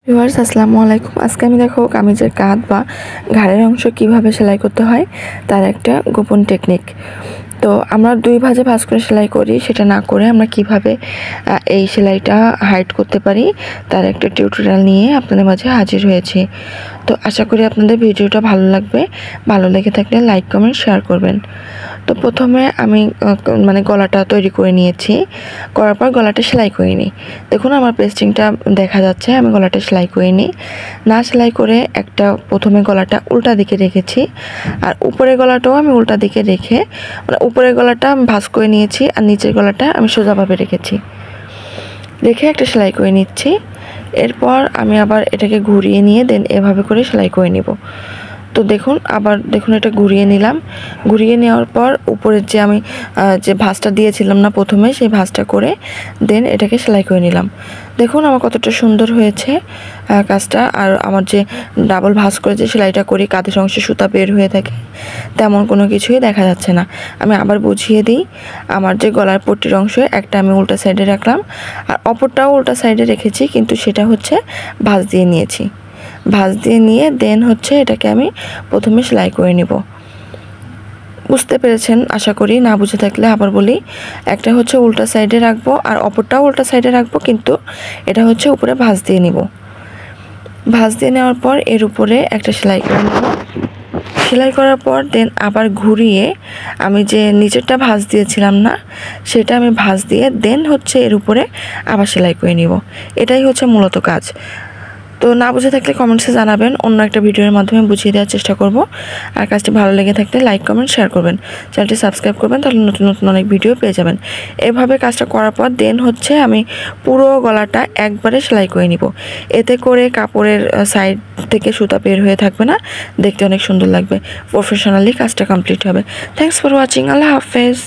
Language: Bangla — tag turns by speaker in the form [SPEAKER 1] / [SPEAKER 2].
[SPEAKER 1] ভিউয়ার্স আসসালামু আলাইকুম। আজকে আমি দেখো কামিজের কাঁধ বা ঘাড়ের অংশ কিভাবে সেলাই করতে হয় তার একটা গোপন টেকনিক। তো আমরা দুই ভাঁজে ভাঁজ করে সেলাই করি, সেটা না করে আমরা কিভাবে এই সেলাইটা হাইড করতে পারি তার একটা টিউটোরিয়াল নিয়ে আপনাদের মাঝে হাজির হয়েছি। তো আশা করি আপনাদের ভিডিওটা ভালো লাগবে। ভালো লেগে থাকলে লাইক কমেন্ট শেয়ার করবেন। তো প্রথমে আমি গলাটা তৈরি করে নিয়েছি, করার পর গলাটা সেলাই করে নিই। দেখুন আমার পেস্টিংটা দেখা যাচ্ছে, আমি গলাটা সেলাই করে নিই। না সেলাই করে প্রথমে গলাটা উল্টা দিকে রেখেছি, আর উপরের গলাটাও আমি উল্টা দিকে রেখে উপরের গলাটা আমি ভাঁজ করে নিয়েছি, আর নিচের গলাটা আমি সোজাভাবে রেখে একটা সেলাই করে নিচ্ছি। এরপর আমি আবার এটাকে ঘুরিয়ে নিয়ে দেন এভাবে করে সেলাই করে নিব। তো দেখুন এটা ঘুরিয়ে নিলাম। ঘুরিয়ে নেওয়ার পর উপরের যে আমি যে ভাঁজটা দিয়েছিলাম না প্রথমে, সেই ভাঁজটা করে দেন এটাকে সেলাই করে নিলাম। দেখুন আমার কতটা সুন্দর হয়েছে কাজটা। আর আমার যে ডাবল ভাঁজ করে যে সেলাইটা করি, কাঁধের অংশে সুতা বের হয়ে থাকে, তেমন কোনো কিছুই দেখা যাচ্ছে না। আমি আবার বুঝিয়ে দিই। আমার যে গলার পট্টির অংশ একটা আমি উল্টা সাইডে রাখলাম, আর অপরটাও উল্টা সাইডে রেখেছি, কিন্তু সেটা হচ্ছে ভাঁজ দিয়ে নিয়েছি। ভাঁজ দিয়ে নিয়ে দেন এটাকে আমি প্রথমে সেলাই করে নিব। বুঝতে পেরেছেন আশা করি। না বুঝে থাকলে আবার বলি, একটা উল্টা সাইডে রাখবো আর অপরটাও উল্টা সাইডে রাখবো, কিন্তু এটা উপরে ভাঁজ দিয়ে নিব। ভাঁজ দিয়ে নেওয়ার পর এর উপরে একটা সেলাই করে নেব। সেলাই করার পর দেন আবার ঘুরিয়ে আমি যে নিচেরটা ভাঁজ দিয়েছিলাম না, সেটা আমি ভাঁজ দিয়ে দেন এর উপরে আবার সেলাই করে নিব। এটাই মূলত কাজ। তো না বুঝে থাকলে কমেন্টসে জানাবেন, অন্য একটা ভিডিওর মাধ্যমে বুঝিয়ে দেওয়ার চেষ্টা করব। আর কাজটি ভালো লেগে থাকলে লাইক কমেন্ট শেয়ার করবেন, চ্যানেলটি সাবস্ক্রাইব করবেন, তাহলে নতুন নতুন অনেক ভিডিও পেয়ে যাবেন। এভাবে কাজটা করার পর দেন আমি পুরো গলাটা একবারে সেলাই করে নিব। এতে করে কাপড়ের সাইড থেকে সুতা বের হয়ে থাকবে না, দেখতে অনেক সুন্দর লাগবে। প্রফেশনালি কাজটা কমপ্লিট হবে। Thanks for watching. আল্লাহ হাফেজ।